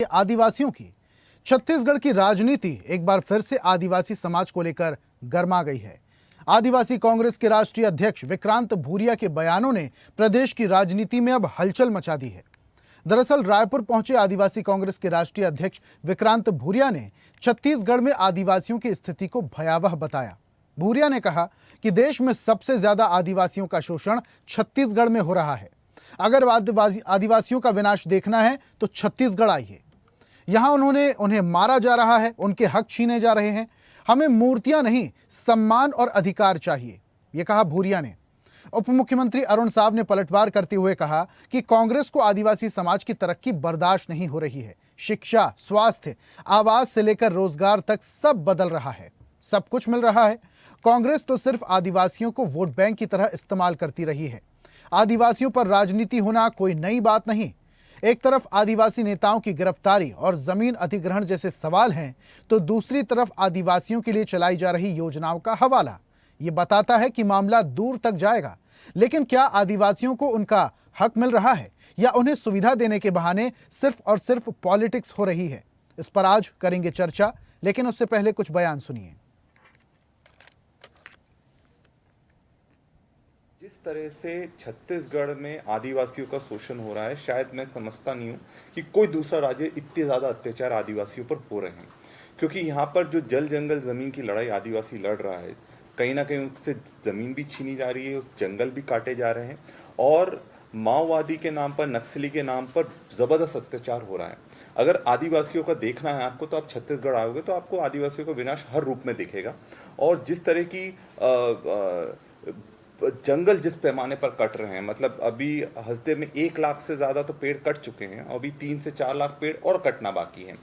आदिवासियों की छत्तीसगढ़ की राजनीति एक बार फिर से आदिवासी समाज को लेकर गर्मा गई है। आदिवासी कांग्रेस के राष्ट्रीय अध्यक्ष विक्रांत भूरिया के बयानों ने प्रदेश की राजनीति में अब हलचल मचा दी है। दरअसल रायपुर पहुंचे आदिवासी कांग्रेस के राष्ट्रीय अध्यक्ष विक्रांत भूरिया ने छत्तीसगढ़ में आदिवासियों की स्थिति को भयावह बताया। भूरिया ने कहा कि देश में सबसे ज्यादा आदिवासियों का शोषण छत्तीसगढ़ में हो रहा है। अगर आदिवासियों का विनाश देखना है तो छत्तीसगढ़ आइए। यहां उन्हें मारा जा रहा है, उनके हक छीने जा रहे हैं। हमें मूर्तियां नहीं, सम्मान और अधिकार चाहिए, यह कहा भूरिया ने। उप मुख्यमंत्री अरुण साव ने पलटवार करते हुए कहा कि कांग्रेस को आदिवासी समाज की तरक्की बर्दाश्त नहीं हो रही है। शिक्षा, स्वास्थ्य, आवास से लेकर रोजगार तक सब बदल रहा है, सब कुछ मिल रहा है। कांग्रेस तो सिर्फ आदिवासियों को वोट बैंक की तरह इस्तेमाल करती रही है। आदिवासियों पर राजनीति होना कोई नई बात नहीं। एक तरफ आदिवासी नेताओं की गिरफ्तारी और जमीन अधिग्रहण जैसे सवाल हैं, तो दूसरी तरफ आदिवासियों के लिए चलाई जा रही योजनाओं का हवाला ये बताता है कि मामला दूर तक जाएगा। लेकिन क्या आदिवासियों को उनका हक मिल रहा है या उन्हें सुविधा देने के बहाने सिर्फ और सिर्फ पॉलिटिक्स हो रही है? इस पर आज करेंगे चर्चा, लेकिन उससे पहले कुछ बयान सुनिए। जिस तरह से छत्तीसगढ़ में आदिवासियों का शोषण हो रहा है, शायद मैं समझता नहीं हूँ कि कोई दूसरा राज्य इतने ज़्यादा अत्याचार आदिवासियों पर हो रहे हैं। क्योंकि यहाँ पर जो जल जंगल ज़मीन की लड़ाई आदिवासी लड़ रहा है, कहीं ना कहीं उनसे ज़मीन भी छीनी जा रही है, जंगल भी काटे जा रहे हैं और माओवादी के नाम पर, नक्सली के नाम पर ज़बरदस्त अत्याचार हो रहा है। अगर आदिवासियों का देखना है आपको, तो आप छत्तीसगढ़ आओगे तो आपको आदिवासियों का विनाश हर रूप में दिखेगा। और जिस तरह की जंगल जिस पैमाने पर कट रहे हैं, मतलब अभी हस्दे में 1 लाख से ज़्यादा तो पेड़ कट चुके हैं, अभी 3 से 4 लाख पेड़ और कटना बाकी हैं।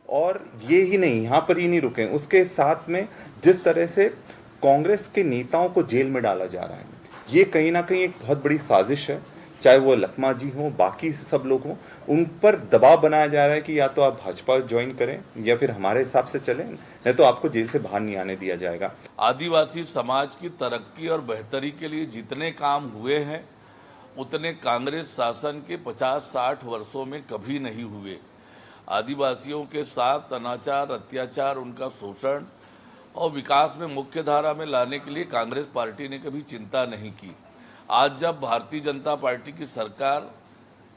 और ये ही नहीं, यहाँ पर ही नहीं रुके, उसके साथ में जिस तरह से कांग्रेस के नेताओं को जेल में डाला जा रहा है, ये कहीं ना कहीं एक बहुत बड़ी साजिश है। चाहे वो लखमा जी हों, बाकी सब लोग हों, उन पर दबाव बनाया जा रहा है कि या तो आप भाजपा ज्वाइन करें या फिर हमारे हिसाब से चलें, नहीं तो आपको जेल से बाहर नहीं आने दिया जाएगा। आदिवासी समाज की तरक्की और बेहतरी के लिए जितने काम हुए हैं, उतने कांग्रेस शासन के 50-60 वर्षों में कभी नहीं हुए। आदिवासियों के साथ अनाचार, अत्याचार, उनका शोषण और विकास में मुख्य धारा में लाने के लिए कांग्रेस पार्टी ने कभी चिंता नहीं की। आज जब भारतीय जनता पार्टी की सरकार,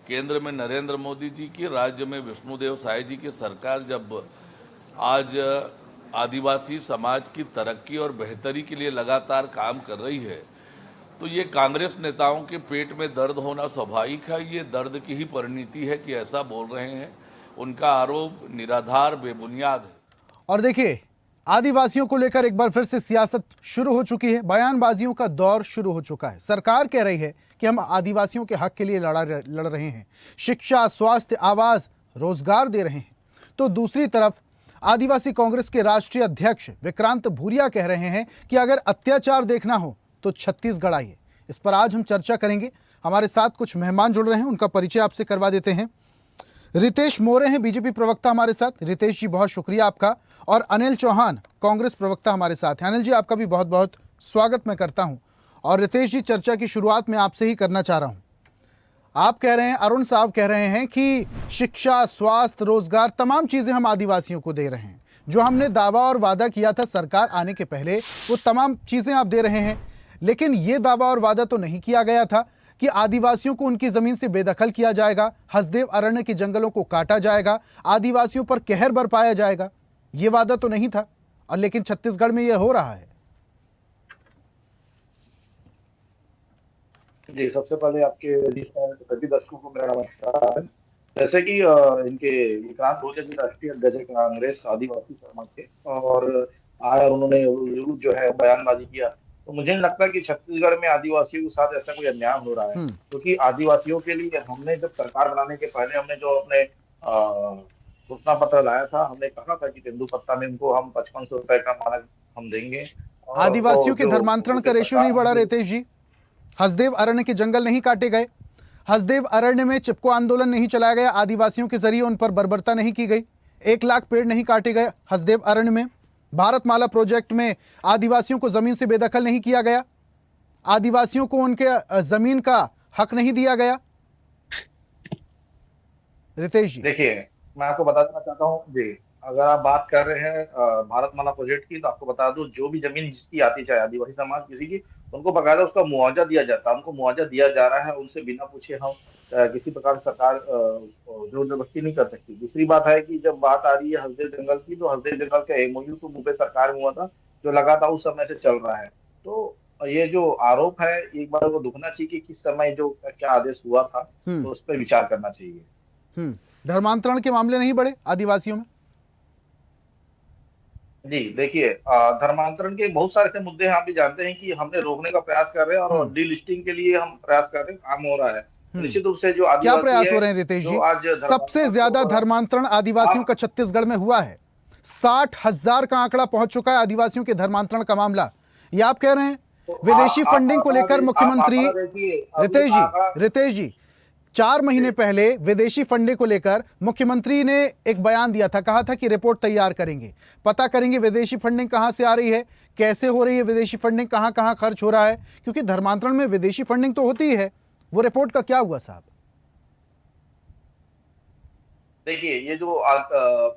केंद्र में नरेंद्र मोदी जी की, राज्य में विष्णुदेव साय जी की सरकार जब आज आदिवासी समाज की तरक्की और बेहतरी के लिए लगातार काम कर रही है, तो ये कांग्रेस नेताओं के पेट में दर्द होना स्वाभाविक है। ये दर्द की ही परिणति है कि ऐसा बोल रहे हैं। उनका आरोप निराधार, बेबुनियाद है। और देखिए, आदिवासियों को लेकर एक बार फिर से सियासत शुरू हो चुकी है। बयानबाजियों का दौर शुरू हो चुका है। सरकार कह रही है कि हम आदिवासियों के हक के लिए लड़ रहे हैं, शिक्षा, स्वास्थ्य, आवास, रोजगार दे रहे हैं। तो दूसरी तरफ आदिवासी कांग्रेस के राष्ट्रीय अध्यक्ष विक्रांत भूरिया कह रहे हैं कि अगर अत्याचार देखना हो तो छत्तीसगढ़ आइए। इस पर आज हम चर्चा करेंगे। हमारे साथ कुछ मेहमान जुड़ रहे हैं, उनका परिचय आपसे करवा देते हैं। रितेश मोरे हैं, बीजेपी प्रवक्ता हमारे साथ। रितेश जी, बहुत शुक्रिया आपका। और अनिल चौहान, कांग्रेस प्रवक्ता हमारे साथ हैं। अनिल जी, आपका भी बहुत बहुत स्वागत मैं करता हूं। और रितेश जी, चर्चा की शुरुआत मैं आपसे ही करना चाह रहा हूं। आप कह रहे हैं, अरुण साहब कह रहे हैं कि शिक्षा, स्वास्थ्य, रोजगार, तमाम चीजें हम आदिवासियों को दे रहे हैं। जो हमने दावा और वादा किया था सरकार आने के पहले, वो तमाम चीजें आप दे रहे हैं। लेकिन ये दावा और वादा तो नहीं किया गया था कि आदिवासियों को उनकी जमीन से बेदखल किया जाएगा, हसदेव अरण्य के जंगलों को काटा जाएगा, आदिवासियों पर कहर बरपाया जाएगा। ये वादा तो नहीं था, और लेकिन छत्तीसगढ़ में ये हो रहा है। जी, सबसे पहले आपके सभी दर्शकों को मेरा नमस्कार। जैसे कि इनके विक्रांत भूरिया जी राष्ट्रीय अध्यक्ष कांग्रेस आदिवासी समाज के, और आज उन्होंने जो है बयानबाजी किया, तो मुझे नहीं लगता कि छत्तीसगढ़ में आदिवासियों के साथ ऐसा कोई अन्याय हो रहा है। क्योंकि आदिवासियों के लिए हमने जब सरकार बनाने के पहले हमने जो अपने घोषणा पत्र लाया था, हमने कहा था कि तेंदुपत्ता में उनको हम 5500 रुपए का मानक हम देंगे। आदिवासियों के धर्मांतरण का रेशियो नहीं बढ़ा रितेश जी। हसदेव अरण्य के जंगल नहीं काटे गए, हसदेव अरण्य में चिपको आंदोलन नहीं चलाया गया, आदिवासियों के जरिए उन पर बर्बरता नहीं की गई, 1 लाख पेड़ नहीं काटे गए हसदेव अरण्य में, भारतमाला प्रोजेक्ट में आदिवासियों को जमीन से बेदखल नहीं किया गया, आदिवासियों को उनके जमीन का हक नहीं दिया गया। रितेश जी, देखिए, मैं आपको बता देना चाहता हूँ जी, अगर आप बात कर रहे हैं भारतमाला प्रोजेक्ट की, तो आपको बता दूं, जो भी जमीन जिसकी आती, चाहे आदिवासी समाज किसी की, उनको बकायदा उसका मुआवजा दिया जाता है, उनको मुआवजा दिया जा रहा है, उनसे बिना पूछे हम किसी प्रकार की सरकार जोर जबरदस्ती नहीं कर सकती। दूसरी बात है कि जब बात आ रही है हसदेव जंगल की, तो हसदेव जंगल का एमओयू तो मुंबई सरकार में हुआ था, जो लगातार उस समय से चल रहा है। तो ये जो आरोप है, एक बार वो दुखना चाहिए कि किस समय जो क्या आदेश हुआ था, हम्म तो उस पर विचार करना चाहिए। धर्मांतरण के मामले नहीं बढ़े आदिवासियों में? जी, देखिए धर्मांतरण के बहुत सारे ऐसे मुद्दे हैं, आप भी जानते हैं कि हमने रोकने का प्रयास कर रहे हैं और हम्म डीलिस्टिंग के लिए हम प्रयास कर रहे हैं, काम हो रहा है। तो हम्म निश्चित रूप से जो क्या आदिवासी प्रयास है, हो रहे हैं रितेश जो जी? आज सबसे धर्मांतरण ज्यादा को धर्मांतरण आदिवासियों आप का छत्तीसगढ़ में हुआ है। 60,000 का आंकड़ा पहुंच चुका है आदिवासियों के धर्मांतरण का मामला। ये आप कह रहे हैं तो विदेशी आप फंडिंग को लेकर आप मुख्यमंत्री आंकड़ा देखिए, अभी रितेश जी, आंकड़ा रितेश जी, 4 महीने जी, पहले विदेशी फंडिंग को लेकर मुख्यमंत्री ने एक बयान दिया था, कहा था कि रिपोर्ट तैयार करेंगे, पता करेंगे विदेशी फंडिंग कहां से आ रही है, कैसे हो रही है विदेशी फंडिंग, कहां कहां खर्च हो रहा है, क्योंकि धर्मांतरण में विदेशी फंडिंग तो होती ही है। वो रिपोर्ट का क्या हुआ साहब? देखिए ये जो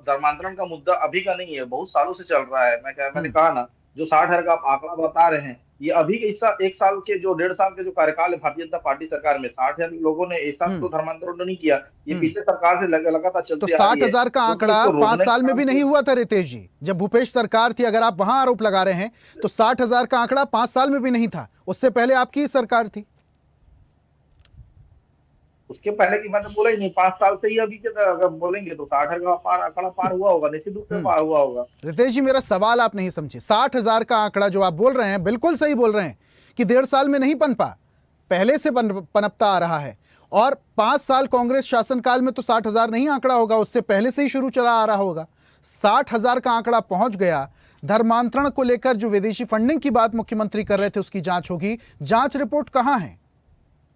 धर्मांतरण का मुद्दा अभी का नहीं है, बहुत सालों से चल रहा है। मैंने हम्म कहा ना, जो 60,000 का आप आंकड़ा बता रहे हैं, ये अभी के इस एक साल के जो 1.5 साल के जो कार्यकाल है भारतीय जनता पार्टी सरकार में, 60,000 लोगों ने एक साथ हम्म तो धर्मांतरण नहीं किया। ये हम्म पिछले सरकार से लगातार तो चलते आ रही साठ है, हजार का क्योंकि आंकड़ा इसको 5 साल रोकने का में काम भी नहीं हुआ था रितेश जी, जब भूपेश सरकार थी। अगर आप वहां आरोप लगा रहे हैं तो 60,000 का आंकड़ा 5 साल में भी नहीं था, उससे पहले आपकी ही सरकार थी। उसके पहले की मैंने बोला ही नहीं, 5 साल से ही अभी के अगर बोलेंगे तो 60,000 का आंकड़ा पार हुआ होगा, निश्चित रूप से हम्म पार हुआ होगा। रितेश जी, मेरा सवाल आप नहीं समझे। 60,000 का आंकड़ा जो आप बोल रहे हैं, बिल्कुल सही बोल रहे हैं कि 1.5 साल में नहीं पनपा, पहले से पनपता आ रहा है। और 5 साल कांग्रेस शासनकाल में तो 60,000 नहीं आंकड़ा होगा, उससे पहले से ही शुरू चला आ रहा होगा। 60,000 का आंकड़ा पहुंच गया। धर्मांतरण को लेकर जो विदेशी फंडिंग की बात मुख्यमंत्री कर रहे थे, उसकी जांच होगी। जांच रिपोर्ट कहां है?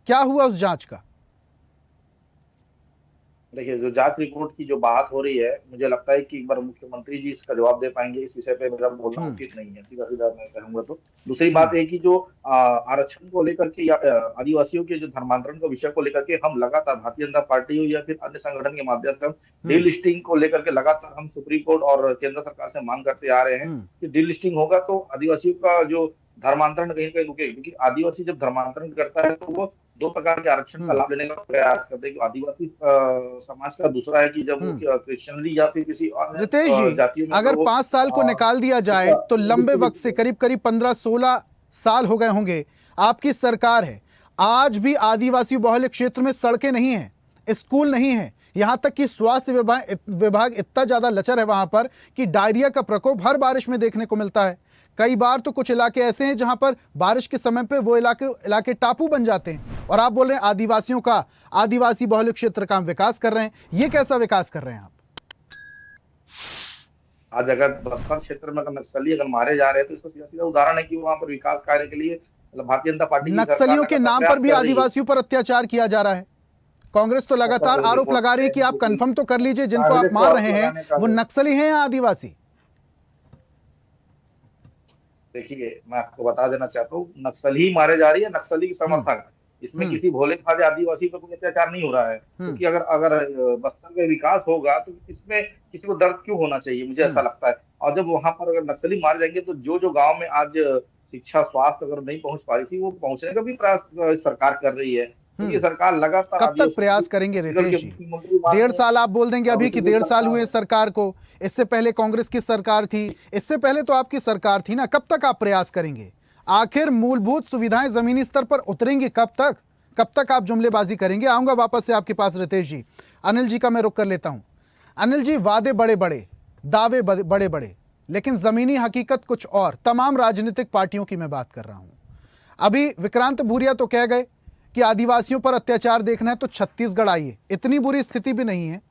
क्या हुआ उस जांच का? देखिए, जो जांच रिपोर्ट की जो बात हो रही है, मुझे लगता है कि एक बार मुख्यमंत्री जी इसका जवाब दे पाएंगे। इस विषय पे मेरा बोलना हम्म उचित नहीं है, सीधा सीधा मैं कहूंगा। तो दूसरी बात हम्म है कि जो आरक्षण को लेकर के या आदिवासियों के जो धर्मांतरण का विषय को लेकर के हम लगातार भारतीय जनता पार्टी हो या फिर अन्य संगठन के माध्यम से हम हम्म डीलिस्टिंग को लेकर के लगातार हम सुप्रीम कोर्ट और केंद्र सरकार से मांग करते आ रहे हैं हम्म कि डीलिस्टिंग होगा तो आदिवासियों का जो धर्मांतरण कहीं कहीं रुके, क्योंकि आदिवासी जब धर्मांतरण करता है तो वो 2 प्रकार के आरक्षण का हम्म लाभ लेने का प्रयास करते हैं। आदिवासी समाज का दूसरा है कि जब वो हम्म क्रिश्चियनली या फिर किसी अन्य रितेश जी, जातियों में अगर अगर वो 5 साल को निकाल दिया जाए तो लंबे वक्त से, करीब करीब 15-16 साल हो गए होंगे आपकी सरकार है, आज भी आदिवासी बहुल क्षेत्र में सड़कें नहीं हैं, स्कूल नहीं है, यहां तक कि स्वास्थ्य विभाग इतना ज्यादा लचर है वहां पर कि डायरिया का प्रकोप हर बारिश में देखने को मिलता है। कई बार तो कुछ इलाके ऐसे हैं जहां पर बारिश के समय पे वो इलाके टापू बन जाते हैं, और आप बोल रहे हैं आदिवासियों का, आदिवासी बहुल क्षेत्र का हम विकास कर रहे हैं। ये कैसा विकास कर रहे हैं आप? आज अगर बस्तर क्षेत्र में अगर नक्सली अगर मारे जा रहे हैं तो इसका सीधा सीधा उदाहरण है कि वहां पर विकास कार्य के लिए मतलब भारतीय जनता पार्टी की सरकार नक्सलियों के लगातार नाम प्रयास पर भी कर रही है। आदिवासियों पर अत्याचार किया जा रहा है। कांग्रेस तो लगातार वो आरोप रिपोर्ट लगा रही है है, कि आप क्योंकि कंफर्म तो कर लीजिए, जिनको आप कांग्रेस को मार आरोप रहे हैं लगाने का वो नक्सली हैं या आदिवासी? देखिए, मैं आपको बता देना चाहता हूँ, नक्सली ही मारे जा रही है, नक्सली की हम्म समर्थक। इसमें हम्म किसी भोले भाले आदिवासी पर कोई अत्याचार नहीं हो रहा है, हम्म क्योंकि अगर अगर बस्तर में विकास होगा तो इसमें किसी को दर्द क्यों होना चाहिए, मुझे ऐसा हम्म लगता है। और जब वहां पर अगर नक्सली मारे जाएंगे तो जो जो गांव में आज शिक्षा स्वास्थ्य अगर नहीं पहुंच पा रही थी, वो पहुंचने का भी प्रयास सरकार कर रही है। तो ये हम्म सरकार लगातार कब तक आदिवासियों प्रयास की करेंगे छत्तीसगढ़ रितेश के जी? मुख्यमंत्री 1.5 साल आप बोल देंगे अभी कि माननीय 1.5 साल हुए सरकार सरकार को, इससे पहले कांग्रेस की सरकार थी, इससे पहले तो आपकी सरकार थी ना। कब तक आप प्रयास करेंगे? आखिर मूलभूत सुविधाएं जमीनी स्तर पर उतरेंगी कब तक? कब तक आप जुमलेबाजी करेंगे? आऊंगा वापस से आपके पास रितेश जी। अनिल जी का मैं रुक कर लेता हूं। अनिल जी, वादे बड़े बड़े, दावे बड़े बड़े, लेकिन जमीनी हकीकत कुछ और। तमाम राजनीतिक पार्टियों की मैं बात कर रहा हूं। अभी विक्रांत भूरिया तो कह गए कि आदिवासियों पर अत्याचार देखना है तो छत्तीसगढ़ आइए। इतनी बुरी स्थिति भी नहीं है।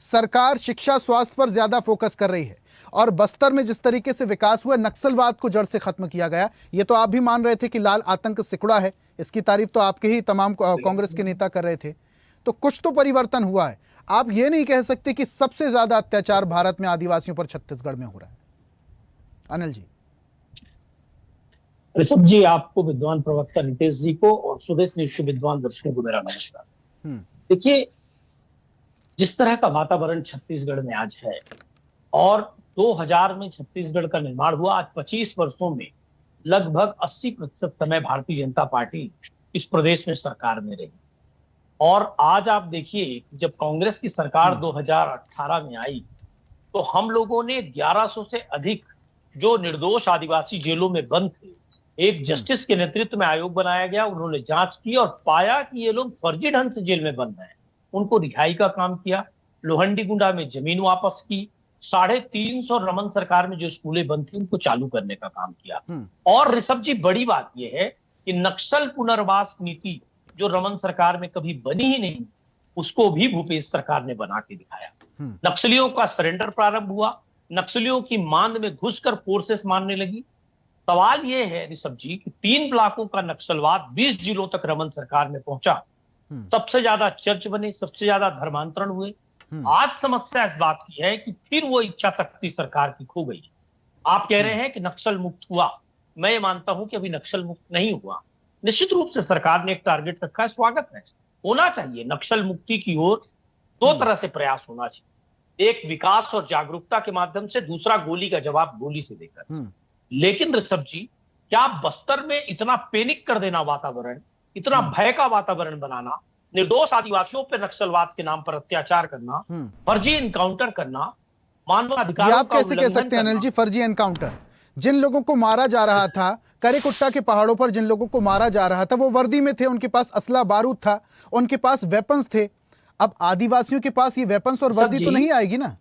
सरकार शिक्षा स्वास्थ्य पर ज्यादा फोकस कर रही है, और बस्तर में जिस तरीके से विकास हुआ, नक्सलवाद को जड़ से खत्म किया गया, ये तो आप भी मान रहे थे कि लाल आतंक सिकुड़ा है। इसकी तारीफ तो आपके ही तमाम कांग्रेस के नेता कर रहे थे। तो कुछ तो परिवर्तन हुआ है। आप ये नहीं कह सकते कि सबसे ज्यादा अत्याचार भारत में आदिवासियों पर छत्तीसगढ़ में हो रहा है। अनिल जी। ऋषभ जी, आपको, विद्वान प्रवक्ता नितेश जी को और स्वदेश न्यूज के विद्वान दर्शकों को मेरा नमस्कार। देखिए, जिस तरह का वातावरण छत्तीसगढ़ में आज है और 2000 में छत्तीसगढ़ का निर्माण हुआ, आज 25 वर्षों में लगभग 80% समय भारतीय जनता पार्टी इस प्रदेश में सरकार में रही। और आज आप देखिए कि जब कांग्रेस की सरकार 2018 में आई तो हम लोगों ने 1100 से अधिक जो निर्दोष आदिवासी जेलों में बंद थे, एक जस्टिस के नेतृत्व में आयोग बनाया गया, उन्होंने जांच की और पाया कि ये लोग फर्जी ढंग से जेल में बंद हैं। उनको रिहाई का काम किया, लोहंडीगुंडा में जमीन वापस की, 350 रमन सरकार में जो स्कूलें बंद थी उनको चालू करने का काम किया। और ऋषभ जी, बड़ी बात यह है कि नक्सल पुनर्वास नीति जो रमन सरकार में कभी बनी ही नहीं, उसको भी भूपेश सरकार ने बना के दिखाया। नक्सलियों का सरेंडर प्रारंभ हुआ, नक्सलियों की मांद में घुसकर फोर्सेस मारने लगी। सवाल यह है ऋषभ जी कि 3 ब्लॉकों का नक्सलवाद 20 जिलों तक रमन सरकार में पहुंचा, सबसे ज्यादा चर्च बने, सबसे ज्यादा धर्मांतरण हुए। आज समस्या इस बात की है कि फिर वो इच्छा शक्ति सरकार की खो गई। आप कह रहे हैं कि नक्सल मुक्त हुआ, मैं ये मानता हूं कि अभी नक्सल मुक्त नहीं हुआ। निश्चित रूप से सरकार ने एक टारगेट रखा है, स्वागत है, होना चाहिए। नक्सल मुक्ति की ओर 2 तरह से प्रयास होना चाहिए, एक विकास और जागरूकता के माध्यम से, दूसरा गोली का जवाब गोली से देकर। लेकिन ऋषभ जी, क्या बस्तर में इतना पैनिक कर देना वातावरण, इतना भय का वातावरण बनाना, निर्दोष आदिवासियों पर नक्सलवाद के नाम पर अत्याचार करना, फर्जी एनकाउंटर करना, मानवाधिकारों ये आप का कैसे कह सकते हैं अनिल जी, फर्जी एनकाउंटर? जिन लोगों को मारा जा रहा था करेकुट्टा के पहाड़ों पर, जिन लोगों को मारा जा रहा था वो वर्दी में थे, उनके पास असला बारूद था, उनके पास वेपन्स थे। अब आदिवासियों के पास ये वेपन्स और वर्दी तो नहीं आएगी ना,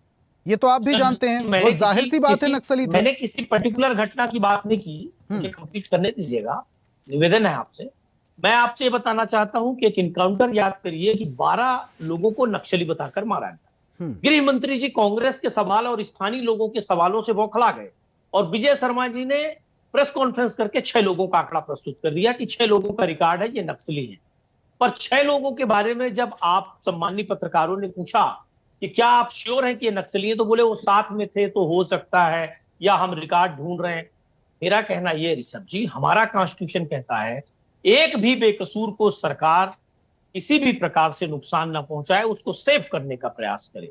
ये तो आप भी जानते हैं, वो जाहिर सी बात है नक्सली थे। मैंने किसी पर्टिकुलर घटना की बात नहीं की, मुझे कंप्लीट करने दीजिएगा, निवेदन है आपसे। मैं आपसे बताना चाहता हूं कि एक इनकाउंटर याद करिए कि 12 लोगों को नक्सली बताकर मारा गया। गृह मंत्री जी कांग्रेस के सवाल और स्थानीय लोगों के सवालों से बौखला गए और विजय शर्मा जी ने प्रेस कॉन्फ्रेंस करके 6 लोगों का आंकड़ा प्रस्तुत कर दिया कि 6 लोगों का रिकॉर्ड है, ये नक्सली है। पर 6 लोगों के बारे में जब आप सम्मानित पत्रकारों ने पूछा कि क्या आप श्योर हैं कि ये नक्सली है, तो बोले वो साथ में थे तो हो सकता है, या हम रिकॉर्ड ढूंढ रहे हैं। मेरा कहना यह ऋषभ जी, हमारा कॉन्स्टिट्यूशन कहता है एक भी बेकसूर को सरकार किसी भी प्रकार से नुकसान ना पहुंचाए, उसको सेव करने का प्रयास करे।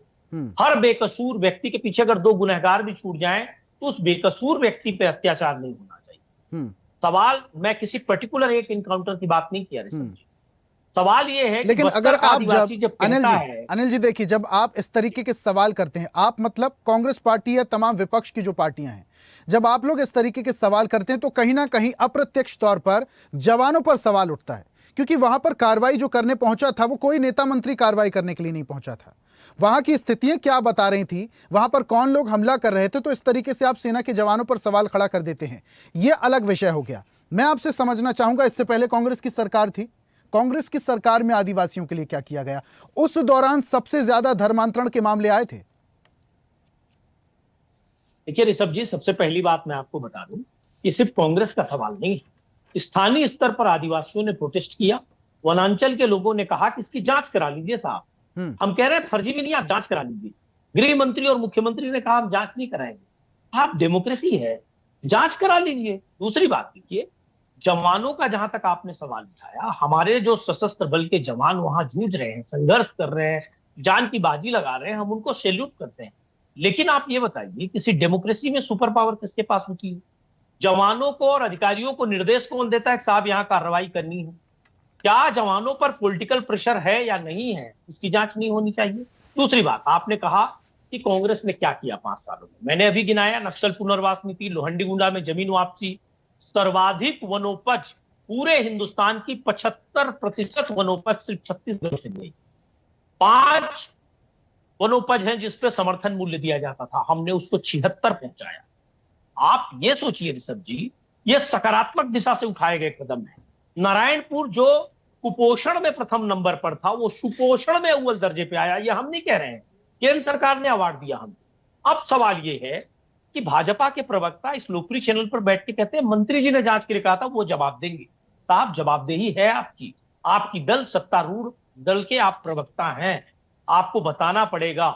हर बेकसूर व्यक्ति के पीछे अगर 2 गुनहगार भी छूट जाएं तो उस बेकसूर व्यक्ति पे अत्याचार नहीं होना चाहिए। सवाल, मैं किसी पर्टिकुलर एक इनकाउंटर की बात नहीं किया ऋषभ जी, सवाल ये है। लेकिन अगर आप जब अनिल जी देखिए, जब आप इस तरीके के सवाल करते हैं, आप मतलब कांग्रेस पार्टी या तमाम विपक्ष की जो पार्टियां हैं, जब आप लोग इस तरीके के सवाल करते हैं तो कहीं ना कहीं अप्रत्यक्ष तौर पर जवानों पर सवाल उठता है, क्योंकि वहां पर कार्रवाई जो करने पहुंचा था वो कोई नेता मंत्री कार्रवाई करने के लिए नहीं पहुंचा था। वहां की स्थितियां क्या बता रही थी, वहां पर कौन लोग हमला कर रहे थे, तो इस तरीके से आप सेना के जवानों पर सवाल खड़ा कर देते हैं, यह अलग विषय हो गया। मैं आपसे समझना चाहूंगा, इससे पहले कांग्रेस की सरकार थी, कांग्रेस की सरकार में आदिवासियों के लिए क्या किया गया? उस दौरान सबसे ज्यादा धर्मांतरण के मामले आए थे। देखिए ऋषभ जी, सबसे पहली बात मैं आपको बता दूं, ये सिर्फ कांग्रेस का सवाल नहीं है। स्थानीय स्तर पर आदिवासियों ने प्रोटेस्ट किया, वनांचल के लोगों ने कहा कि इसकी जांच करा लीजिए साहब, हम कह रहे हैं फर्जी में नहीं, आप जांच करा लीजिए। गृह मंत्री और मुख्यमंत्री ने कहा हम जांच नहीं कराएंगे। आप डेमोक्रेसी है, जांच करा लीजिए। दूसरी बात देखिए, जवानों का जहां तक आपने सवाल उठाया, हमारे जो सशस्त्र बल के जवान वहां जूझ रहे हैं, संघर्ष कर रहे हैं, जान की बाजी लगा रहे हैं, हम उनको सैल्यूट करते हैं। लेकिन आप ये बताइए, किसी डेमोक्रेसी में सुपर पावर किसके पास होती है? जवानों को और अधिकारियों को निर्देश कौन देता है कि साहब यहां कार्रवाई करनी है? क्या जवानों पर पॉलिटिकल प्रेशर है या नहीं है, इसकी जांच नहीं होनी चाहिए? दूसरी बात, आपने कहा कि कांग्रेस ने क्या किया 5 सालों में, मैंने अभी गिनाया, नक्सल पुनर्वास नीति, लोहंडीगुंडा में जमीन वापसी, सर्वाधिक वनोपज पूरे हिंदुस्तान की 75% वनोपज सिर्फ छत्तीसगढ़ से गई। 5 वनोपज हैं जिस पे समर्थन मूल्य दिया जाता था, हमने उसको 76 पहुंचाया। आप ये सोचिए ऋषभ जी, ये सकारात्मक दिशा से उठाए गए कदम है। नारायणपुर जो कुपोषण में प्रथम नंबर पर था, वो सुपोषण में अव्वल दर्जे पे आया। ये हम नहीं कह रहे हैं, केंद्र सरकार ने अवार्ड दिया हमें। अब सवाल ये है कि भाजपा के प्रवक्ता इस लोकप्रिय चैनल पर बैठ के कहते हैं मंत्री जी ने जांच के लिए कहा था, वो जवाब देंगे। साहब, जवाबदेही है आपकी, आपकी दल सत्तारूढ़ दल के आप प्रवक्ता हैं, आपको बताना पड़ेगा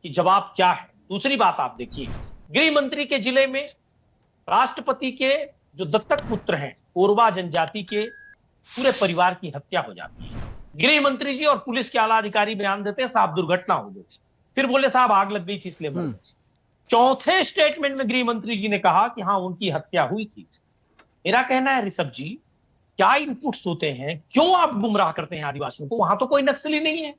कि जवाब क्या है। दूसरी बात आप देखिए, गृह मंत्री के जिले में राष्ट्रपति के जो दत्तक पुत्र हैं, कोरवा जनजाति के पूरे परिवार की हत्या हो जाती है। गृह मंत्री जी और पुलिस के आला अधिकारी बयान देते हैं साहब दुर्घटना हो गई, फिर बोले साहब आग लग गई थी इसलिए मर गए। चौथे स्टेटमेंट में गृह मंत्री जी ने कहा कि हाँ उनकी हत्या हुई थी। मेरा कहना है ऋषभ जी, क्या इनपुट्स होते हैं, क्यों आप गुमराह करते हैं आदिवासियों को? वहां तो कोई नक्सली नहीं है,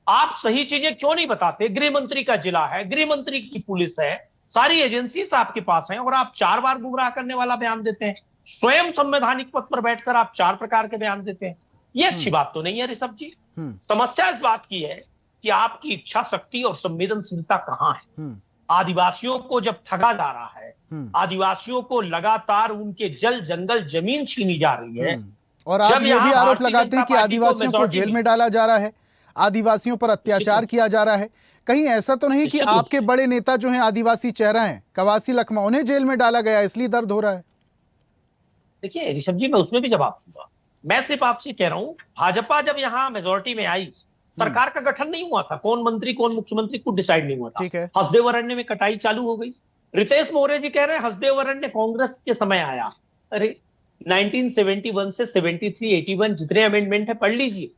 आप सही चीजें क्यों नहीं बताते? गृह मंत्री का जिला है, गृह मंत्री की पुलिस है, सारी एजेंसीज आपके पास हैं, और आप 4 बार गुमराह करने वाला बयान देते हैं। स्वयं संवैधानिक पद पर बैठकर आप 4 प्रकार के बयान देते हैं। ये अच्छी बात तो नहीं है ऋषभ जी। समस्या इस बात की है कि आपकी इच्छा शक्ति और संवेदनशीलता कहां है? आदिवासियों को जब ठगा जा रहा है, आदिवासियों को लगातार उनके जल जंगल जमीन छीनी जा रही है, और आप ये भी आरोप लगाते हैं कि आदिवासियों को जेल में डाला जा रहा है, आदिवासियों पर अत्याचार किया जा रहा है। कहीं ऐसा तो नहीं कि आपके बड़े नेता जो हैं आदिवासी चेहरा हैं, कवासी लखमा, उन्हें जेल में डाला गया इसलिए दर्द हो रहा है? देखिए ऋषभ जी, मैं उसमें भी जवाब दूंगा। मैं सिर्फ आपसे कह रहा हूं, भाजपा जब यहां मेजोरिटी में आई, सरकार का गठन नहीं हुआ था, कौन मंत्री कौन मुख्यमंत्री कुछ डिसाइड नहीं हुआ था। ठीक है। हसदेव अरण्य में कटाई चालू हो गई। रितेश मौर्य जी कह रहे हैं हसदेव अरण्य कांग्रेस के समय आया। अरे 1971 से 73, 81 जितने अमेंडमेंट है पढ़ लीजिए।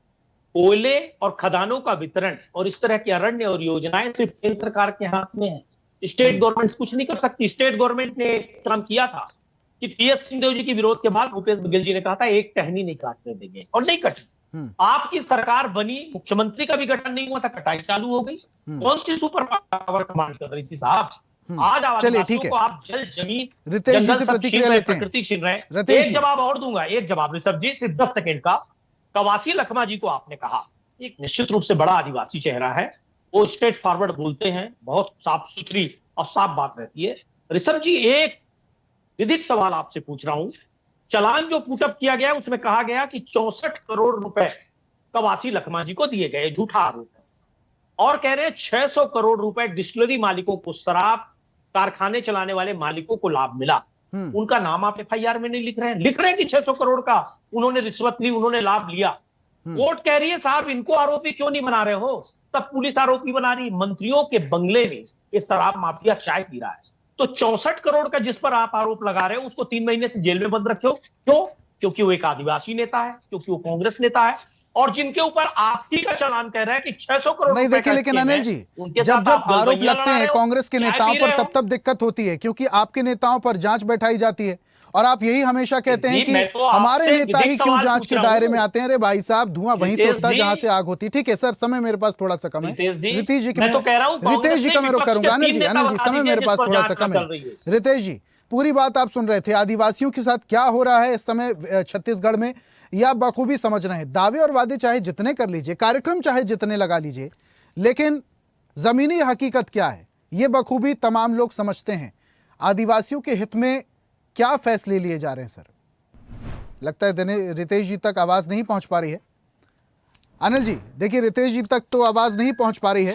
कोयले और खदानों का वितरण और इस तरह की अरण्य और योजनाएं सिर्फ केंद्र सरकार के हाथ में है, स्टेट गवर्नमेंट कुछ नहीं कर सकती। स्टेट गवर्नमेंट ने एक काम किया था कि टीएस सिंहदेव जी के विरोध के बाद भूपेश बघेल जी ने कहा था एक टहनी नहीं काटने देंगे, और नहीं कटी। आपकी सरकार बनी, मुख्यमंत्री का भी गठन नहीं हुआ था, कटाई चालू हो गई। कौन सी सुपर पावर कमांड कर रही थी साहब? आज आदिवासियों को आप जल जमीन रितेश जी जंगल से सब छीन प्रतिक्रिया रहे, लेते हैं। प्रकृति छीन रहे। रितेश एक जी। जवाब और दूंगा, एक जवाब ऋषभ जी, सिर्फ 10 सेकंड का। कवासी लखमा जी को आपने कहा, एक निश्चित रूप से बड़ा आदिवासी चेहरा है, वो स्ट्रेट फॉरवर्ड बोलते हैं, बहुत साफ सुथरी और साफ बात रहती है। ऋषभ जी, एक विधिक सवाल आपसे पूछ रहा हूं। चालान जो पुटअप किया गया उसमें कहा गया कि 64 करोड़ रुपए कवासी लखमा जी को दिए गए, झूठा आरोप है। और कह रहे हैं 600 करोड़ रुपए डिस्टिलरी मालिकों को, शराब कारखाने चलाने वाले मालिकों को लाभ मिला। उनका नाम आप एफआईआर में नहीं लिख रहे हैं, लिख रहे हैं कि 600 करोड़ का उन्होंने रिश्वत ली, उन्होंने लाभ लिया। कोर्ट कह रही है साहब इनको आरोपी क्यों नहीं बना रहे हो? तब पुलिस आरोपी बना रही। मंत्रियों के बंगले में ये शराब माफिया चाय पी रहा है। तो 64 करोड़ का जिस पर आप आरोप लगा रहे हो उसको 3 महीने से जेल में बंद रखे हो, क्यों? क्योंकि वो एक आदिवासी नेता है, क्योंकि वो कांग्रेस नेता है, और जिनके ऊपर आप ही का चालान कह रहा है कि 600 करोड़ नहीं। देखिए, लेकिन अनिल जी, जब जब आरोप लगते हैं कांग्रेस के नेताओं पर, तब तब दिक्कत होती है, क्योंकि आपके नेताओं पर जांच बैठाई जाती है, और आप यही हमेशा कहते हैं कि हमारे नेता ही क्यों जांच के दायरे में आते हैं। अरे भाई साहब, धुआं वहीं से उठता है जहां से आग होती है। ठीक है सर, समय मेरे पास थोड़ा सा कम है। रितेश जी मैं तो कह रहा हूं, रितेश जी का मैं रोक करूंगा। अनिल जी, समय मेरे पास थोड़ा सा कम है। रितेश जी, पूरी बात आप सुन रहे थे, आदिवासियों के साथ क्या हो रहा है इस समय छत्तीसगढ़ में, या बखूबी समझ रहे हैं। दावे और वादे चाहे जितने कर लीजिए, कार्यक्रम चाहे जितने लगा लीजिए, लेकिन जमीनी हकीकत क्या है ये बखूबी तमाम लोग समझते हैं। आदिवासियों के हित में क्या फैसले लिए जा रहे हैं सर? लगता है रितेश जी तक आवाज नहीं पहुंच पा रही है। अनिल जी, देखिए, रितेश जी तक तो आवाज नहीं पहुंच पा रही है,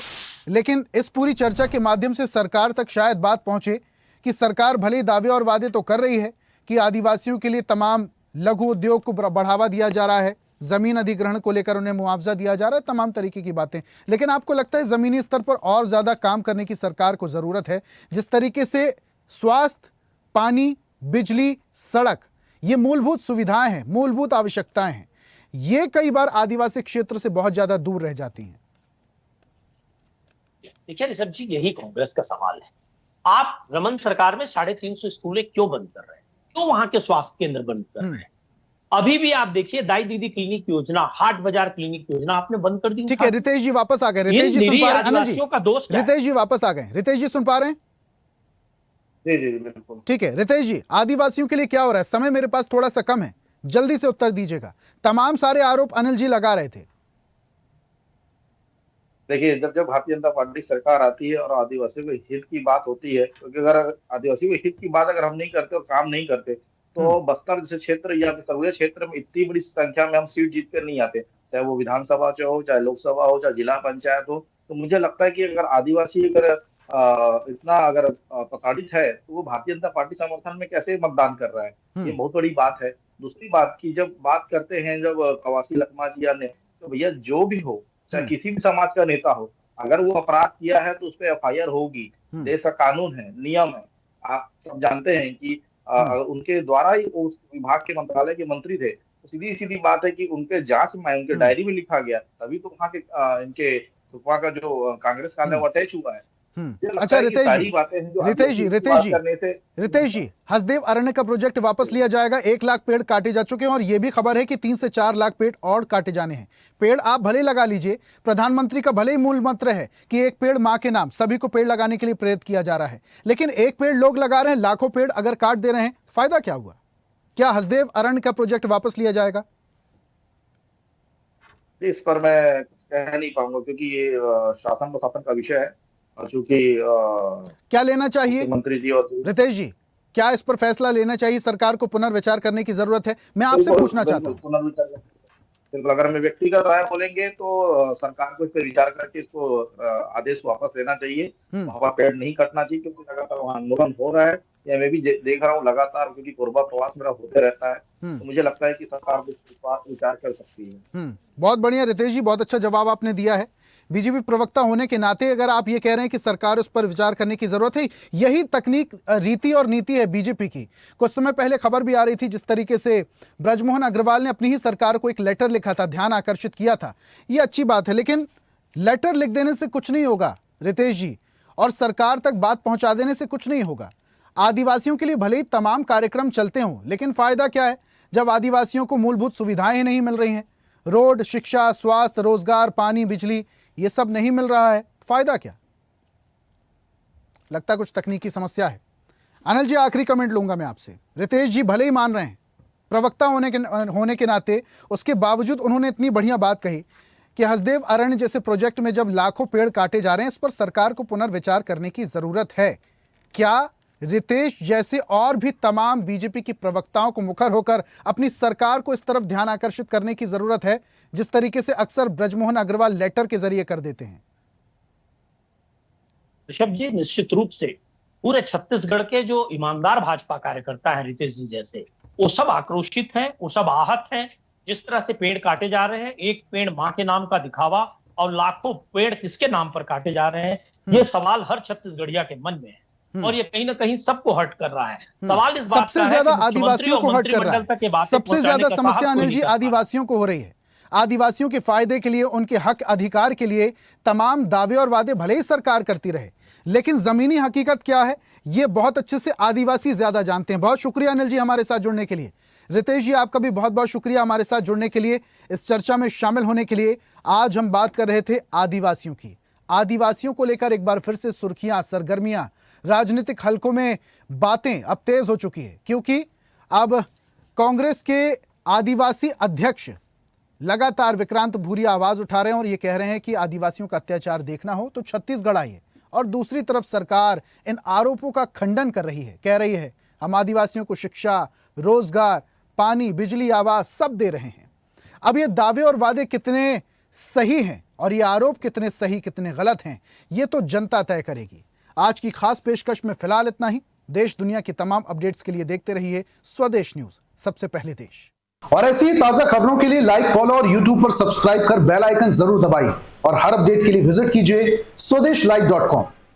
लेकिन इस पूरी चर्चा के माध्यम से सरकार तक शायद बात पहुंचे कि सरकार भले ही दावे और वादे तो कर रही है कि आदिवासियों के लिए तमाम लघु उद्योग को बढ़ावा दिया जा रहा है, जमीन अधिग्रहण को लेकर उन्हें मुआवजा दिया जा रहा है, तमाम तरीके की बातें, लेकिन आपको लगता है जमीनी स्तर पर और ज्यादा काम करने की सरकार को जरूरत है? जिस तरीके से स्वास्थ्य, पानी, बिजली, सड़क, ये मूलभूत सुविधाएं हैं, मूलभूत आवश्यकताएं हैं, ये कई बार आदिवासी क्षेत्र से बहुत ज्यादा दूर रह जाती हैं। देखिए ऋषभ जी, यही कांग्रेस का सवाल है। आप रमन सरकार में 350 स्कूलें क्यों बंद कर रहे हैं? क्यों वहां के स्वास्थ्य केंद्र बंद कर रहे हैं? अभी भी आप देखिए, दाई दीदी क्लिनिक योजना, हाट बाजार क्लिनिक योजना आपने बंद कर दी। ठीक है, रितेश जी वापस आ गए। रितेश जी सुन पा रहे हैं? अनिल जी, का दोस्त रितेश जी वापस आ गए। रितेश जी सुन पा रहे हैं? जी जी बिल्कुल। ठीक है रितेश जी, आदिवासियों के लिए क्या हो रहा है? समय मेरे पास थोड़ा सा कम है, जल्दी से उत्तर दीजिएगा। तमाम सारे आरोप अनिल जी लगा रहे थे। देखिए, जब जब भारतीय जनता पार्टी सरकार आती है और आदिवासियों के हित की बात होती है, क्योंकि अगर आदिवासियों के हित की बात अगर हम नहीं करते और काम नहीं करते, तो बस्तर जैसे क्षेत्र या सरगुजा क्षेत्र में इतनी बड़ी संख्या में हम सीट जीत कर नहीं आते, चाहे वो विधानसभा हो, चाहे लोकसभा हो, चाहे जिला पंचायत हो। तो मुझे लगता है कि अगर आदिवासी अगर इतना अगर प्रताड़ित है, तो वो भारतीय जनता पार्टी समर्थन में कैसे मतदान कर रहा है, ये बहुत बड़ी बात है। दूसरी बात की जब बात करते हैं, जब कवासी लखमा जी ने, तो भैया जो भी हो, चाहे किसी भी समाज का नेता हो, अगर वो अपराध किया है तो उस पर एफआईआर होगी। देश का कानून है, नियम है, आप सब जानते हैं कि उनके द्वारा ही उस विभाग के मंत्रालय के मंत्री थे, सीधी सीधी बात है कि उनके जांच में उनके डायरी में लिखा गया, तभी तो वहाँ के इनके सुकमा का जो कांग्रेस कार्यालय वो अटैच हुआ है। मुझे लगता अच्छा है कि सारी बातें हैं जो बात करने से रितेश जी, हसदेव अरण्य का प्रोजेक्ट वापस लिया जाएगा। 1 लाख पेड़ काटे जा चुके हैं और यह भी खबर है कि 3 से 4 लाख पेड़ और काटे जाने हैं। पेड़ आप भले लगा लीजिए, प्रधानमंत्री का भले ही मूल मंत्र है कि एक पेड़ मां के नाम, सभी को पेड़ लगाने के लिए प्रेरित किया जा रहा है, लेकिन एक पेड़ लोग लगा रहे हैं, लाखों पेड़ अगर काट दे रहे हैं, फायदा क्या हुआ? क्या हसदेव अरण्य का प्रोजेक्ट वापस लिया जाएगा? इस पर मैं कह नहीं पाऊंगा, क्योंकि ये शासन प्रशासन का विषय है। और चूंकि क्या लेना चाहिए मंत्री जी और रितेश जी, क्या इस पर फैसला लेना चाहिए? सरकार को पुनर्विचार करने की जरूरत है। मैं आपसे पूछना चाहता हूँ, बिल्कुल, अगर हमें व्यक्तिगत राय बोलेंगे तो सरकार को इस पर विचार करके इसको आदेश वापस लेना चाहिए। वहाँ पर पेड़ नहीं कटना चाहिए, क्योंकि लगातार वहाँ आंदोलन हो रहा है, या मैं भी देख रहा हूँ लगातार, क्योंकि पूर्वा प्रवास मेरा होते रहता है। तो मुझे लगता है कि सरकार इस पर विचार कर सकती है। बहुत बढ़िया रितेश जी, बहुत अच्छा जवाब आपने दिया है। बीजेपी प्रवक्ता होने के नाते अगर आप ये कह रहे हैं कि सरकार उस पर विचार करने की जरूरत है, यही तकनीक, रीति और नीति है बीजेपी की। कुछ समय पहले खबर भी आ रही थी जिस तरीके से ब्रजमोहन अग्रवाल ने अपनी ही सरकार को एक लेटर लिखा था, ध्यान आकर्षित किया था। ये अच्छी बात है, लेकिन लेटर लिख देने से कुछ नहीं होगा रितेश जी, और सरकार तक बात पहुंचा देने से कुछ नहीं होगा। आदिवासियों के लिए भले ही तमाम कार्यक्रम चलते हों, लेकिन फायदा क्या है जब आदिवासियों को मूलभूत सुविधाएं ही नहीं मिल रही हैं? रोड, शिक्षा, स्वास्थ्य, रोजगार, पानी, बिजली, ये सब नहीं मिल रहा है, फायदा क्या? लगता कुछ तकनीकी समस्या है। अनिल जी, आखिरी कमेंट लूंगा मैं आपसे। रितेश जी भले ही मान रहे हैं, प्रवक्ता होने के नाते, उसके बावजूद उन्होंने इतनी बढ़िया बात कही कि हसदेव अरण्य जैसे प्रोजेक्ट में जब लाखों पेड़ काटे जा रहे हैं, इस पर सरकार को पुनर्विचार करने की जरूरत है। क्या रितेश जैसे और भी तमाम बीजेपी की प्रवक्ताओं को मुखर होकर अपनी सरकार को इस तरफ ध्यान आकर्षित करने की जरूरत है, जिस तरीके से अक्सर ब्रजमोहन अग्रवाल लेटर के जरिए कर देते हैं? ऋषभ जी, निश्चित रूप से पूरे छत्तीसगढ़ के जो ईमानदार भाजपा कार्यकर्ता हैं रितेश जी जैसे, वो सब आक्रोशित हैं, वो सब आहत हैं। जिस तरह से पेड़ काटे जा रहे हैं, एक पेड़ मां के नाम का दिखावा, और लाखों पेड़ किसके नाम पर काटे जा रहे हैं, ये सवाल हर छत्तीसगढ़िया के मन में है। और ये कहीं ना कहीं सबको हर्ट कर रहा है। सवाल इस बात सबसे का है ज्यादा कि आदिवासियों को हर्ट कर रहा है। सबसे ज्यादा समस्या अनिल जी आदिवासियों को हो रही है। आदिवासियों के फायदे के लिए, उनके हक अधिकार के लिए तमाम दावे और वादे भले ही सरकार करती रहे, लेकिन जमीनी हकीकत क्या है ये बहुत अच्छे से आदिवासी ज्यादा जानते हैं। बहुत शुक्रिया अनिल जी हमारे साथ जुड़ने के लिए। रितेश जी, आपका भी बहुत बहुत शुक्रिया हमारे साथ जुड़ने के लिए, इस चर्चा में शामिल होने के लिए। आज हम बात कर रहे थे आदिवासियों की। आदिवासियों को लेकर एक बार फिर से सुर्खियां, सरगर्मियां, राजनीतिक हलकों में बातें अब तेज हो चुकी है, क्योंकि अब कांग्रेस के आदिवासी अध्यक्ष लगातार विक्रांत भूरिया आवाज उठा रहे हैं और ये कह रहे हैं कि आदिवासियों का अत्याचार देखना हो तो छत्तीसगढ़ आइए। और दूसरी तरफ सरकार इन आरोपों का खंडन कर रही है, कह रही है हम आदिवासियों को शिक्षा, रोजगार, पानी, बिजली, आवास सब दे रहे हैं। अब ये दावे और वादे कितने सही हैं और ये आरोप कितने सही कितने गलत हैं, ये तो जनता तय करेगी। आज की खास पेशकश में फिलहाल इतना ही। देश दुनिया की तमाम अपडेट्स के लिए देखते रहिए स्वदेश न्यूज, सबसे पहले देश। और ऐसी ही ताजा खबरों के लिए लाइक, फॉलो और यूट्यूब पर सब्सक्राइब कर बेल आइकन जरूर दबाइए और हर अपडेट के लिए विजिट कीजिए स्वदेशलाइव.com।